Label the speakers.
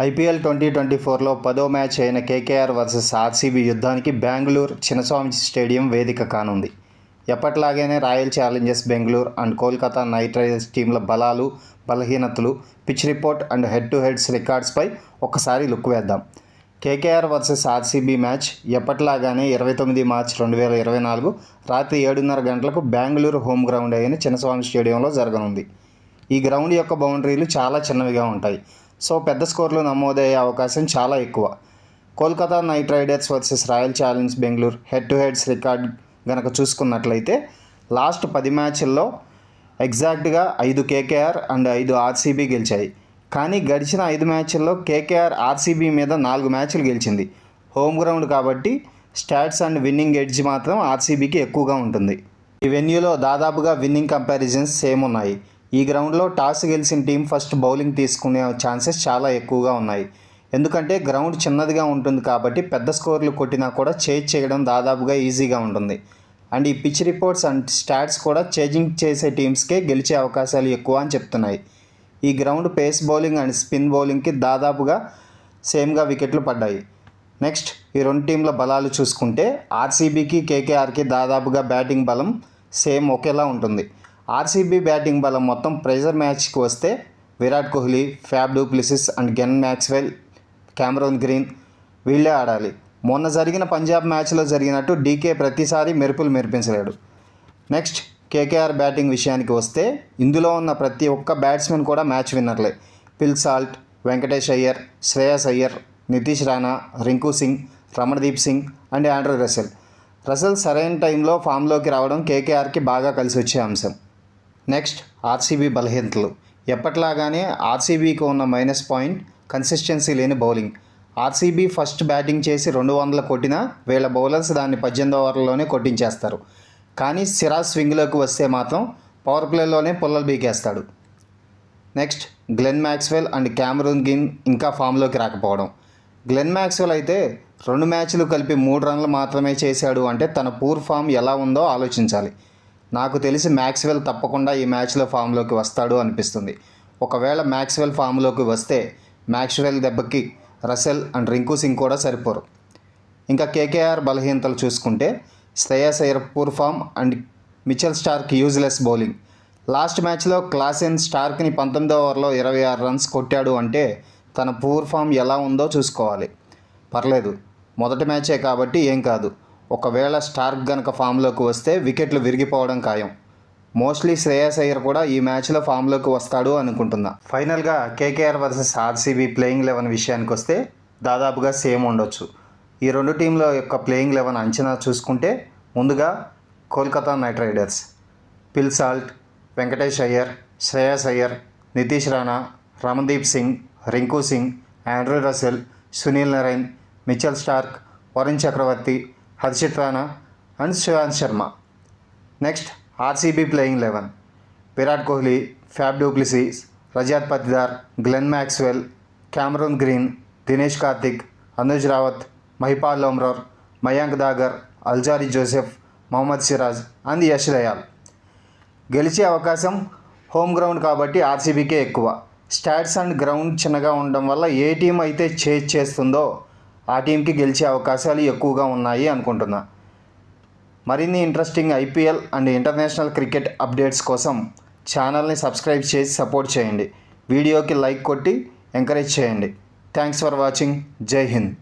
Speaker 1: IPL 2024లో 10వ match అయిన KKR versus RCB యుద్ధానికి బెంగళూరు చిన్నస్వామి స్టేడియం వేదిక కానుంది. ఎప్పటిలాగానే Royal Challengers Bengaluru and Kolkata Knight Riders టీంల బలాలు, బలహీనతలు, pitch report and head to heads రికార్డ్స్పై ఒక్కసారి లుక్ వేద్దాం. కేకేఆర్ వర్సెస్ ఆర్సీబీ మ్యాచ్ ఎప్పటిలాగానే 29 మార్చి 2024 రాత్రి 7:30 గంటలకు బెంగళూరు హోమ్ గ్రౌండ్ అయిన చిన్నస్వామి స్టేడియంలో జరగనుంది. ఈ గ్రౌండ్ యొక్క బౌండరీలు చాలా చిన్నవిగా ఉంటాయి. సో పెద్ద స్కోర్లు నమోదయ్యే అవకాశం చాలా ఎక్కువ. Kolkata Knight riders versus royal Challengers Bengaluru head to heads record గనక చూసుకున్నట్లయితే లాస్ట్ 10 మ్యాచ్ల్లో ఎగ్జాక్ట్గా 5 కేకేఆర్ అండ్ 5 ఆర్సీబీ గెలిచాయి. కానీ గడిచిన 5 మ్యాచ్ల్లో కేకేఆర్ ఆర్సీబీ మీద 4 మ్యాచ్లు గెలిచింది. హోమ్ గ్రౌండ్ కాబట్టి స్టాట్స్ అండ్ విన్నింగ్ ఎడ్జ్ మాత్రం ఆర్సీబీకి ఎక్కువగా ఉంటుంది. ఈ వెన్యూలో దాదాపుగా విన్నింగ్ కంపారిజన్స్ సేమ్ ఉన్నాయి. ఈ గ్రౌండ్లో టాస్ గెలిచిన టీం ఫస్ట్ బౌలింగ్ తీసుకునే ఛాన్సెస్ చాలా ఎక్కువగా ఉన్నాయి. ఎందుకంటే గ్రౌండ్ చిన్నదిగా ఉంటుంది కాబట్టి పెద్ద స్కోర్లు కొట్టినా కూడా చేజ్ చేయడం దాదాపుగా ఈజీగా ఉంటుంది. అండ్ ఈ పిచ్ రిపోర్ట్స్ అండ్ స్టాట్స్ కూడా చేజింగ్ చేసే టీమ్స్కే గెలిచే అవకాశాలు ఎక్కువ అని చెప్తున్నాయి. ఈ ground pace bowling and spin బౌలింగ్కి దాదాపుగా సేమ్గా వికెట్లు పడ్డాయి. నెక్స్ట్ ఈ రెండు టీంల బలాలు చూసుకుంటే ఆర్సీబీకి కేకేఆర్కి దాదాపుగా బ్యాటింగ్ బలం సేమ్ ఒకేలా ఉంటుంది. ఆర్సీబీ బ్యాటింగ్ బలం మొత్తం ప్రెజర్ మ్యాచ్కి వస్తే Virat Kohli, Faf du Plessis and Glenn Maxwell, Cameron green వీళ్ళే ఆడాలి. మొన్న జరిగిన పంజాబ్ మ్యాచ్లో జరిగినట్టు డీకే ప్రతిసారి మెరుపులు మెరిపించలేడు. నెక్స్ట్ కేకేఆర్ బ్యాటింగ్ విషయానికి వస్తే ఇందులో ఉన్న ప్రతి ఒక్క బ్యాట్స్మెన్ కూడా మ్యాచ్ విన్నర్లే. Phil Salt, Venkatesh Iyer, Shreyas Iyer, Nitish Rana, Rinku Singh, Ramandeep Singh and Andre Russell. Russell సరైన టైంలో ఫామ్లోకి రావడం కేకేఆర్కి బాగా కలిసి వచ్చే అంశం. నెక్స్ట్ ఆర్సీబీ బలహీనతలు. ఎప్పటిలాగానే ఆర్సీబీకి ఉన్న మైనస్ పాయింట్ కన్సిస్టెన్సీ లేని బౌలింగ్. ఆర్సీబీ ఫస్ట్ బ్యాటింగ్ చేసి 200 కొట్టినా వీళ్ళ బౌలర్స్ దాన్ని 18 ఓవర్లలోనే కొట్టించేస్తారు. కానీ సిరాజ్ స్వింగ్లోకి వస్తే మాత్రం పవర్ ప్లేలోనే పుల్లలు బీకేస్తాడు. Next Glenn Maxwell and Cameron Green ఇంకా ఫామ్లోకి రాకపోవడం. గ్లెన్ మ్యాక్స్వెల్ అయితే 2 మ్యాచ్లు కలిపి 3 రన్లు మాత్రమే చేశాడు అంటే తన పూర్ ఫామ్ ఎలా ఉందో ఆలోచించాలి. నాకు తెలిసి మ్యాక్స్వెల్ తప్పకుండా ఈ మ్యాచ్లో ఫామ్లోకి వస్తాడు అనిపిస్తుంది. ఒకవేళ మ్యాక్స్వెల్ ఫామ్లోకి వస్తే మ్యాక్స్వెల్ దెబ్బకి రసెల్ అండ్ రింకు సింగ్ కూడా సరిపోరు. ఇంకా కేకేఆర్ బలహీనతలు చూసుకుంటే Shreyas Iyer poor form and Mitchell Starc useless bowling. Last మ్యాచ్లో క్లాసెన్ స్టార్క్ని 19వ ఓవర్లో 26 రన్స్ కొట్టాడు అంటే తన పూర్ ఫామ్ ఎలా ఉందో చూసుకోవాలి. పర్లేదు, మొదటి మ్యాచే కాబట్టి ఏం కాదు. ఒకవేళ స్టార్క్ గనక ఫామ్లోకి వస్తే వికెట్లు విరిగిపోవడం ఖాయం. మోస్ట్లీ శ్రేయస్ అయ్యర్ కూడా ఈ మ్యాచ్లో ఫామ్లోకి వస్తాడు అనుకుంటున్నా. ఫైనల్గా కేకేఆర్ వర్సెస్ ఆర్సీబీ ప్లేయింగ్ 11 విషయానికి వస్తే దాదాపుగా సేమ్ ఉండొచ్చు. ఈ రెండు టీంల యొక్క ప్లేయింగ్ 11 అంచనా చూసుకుంటే ముందుగా Kolkata Knight Riders Phil Salt, Venkatesh Iyer, Shreyas Iyer, Nitish Rana, Ramandeep Singh, Rinku Singh, Andre Russell, Sunil Narine, Mitchell Starc, Varun Chakravarthy, Harshit Rana and Shreyans Sharma. Next RCB playing 11 Virat Kohli, Faf du Plessis, Rajat Patidar, Glenn Maxwell, Cameron Green, Dinesh Karthik, Anuj Rawat, Mahipal Lomror, Mayank Dagar, Alzarri Joseph, Mohammed Siraj and Yash Dayal. గెలిచే అవకాశం హోమ్ గ్రౌండ్ కాబట్టి ఆర్సీబీకే ఎక్కువ. స్టాట్స్ అండ్ గ్రౌండ్ చిన్నగా ఉండడం వల్ల ఏ టీం అయితే చేజ్ చేస్తుందో ఆ టీంకి గెలిచే అవకాశాలు ఎక్కువగా ఉన్నాయి అనుకుంటున్నా. మరిన్ని interesting IPL and international cricket updates కోసం ఛానల్ని సబ్స్క్రైబ్ చేసి సపోర్ట్ చేయండి. వీడియోకి లైక్ కొట్టి ఎంకరేజ్ చేయండి. Thanks for watching. జై హింద్.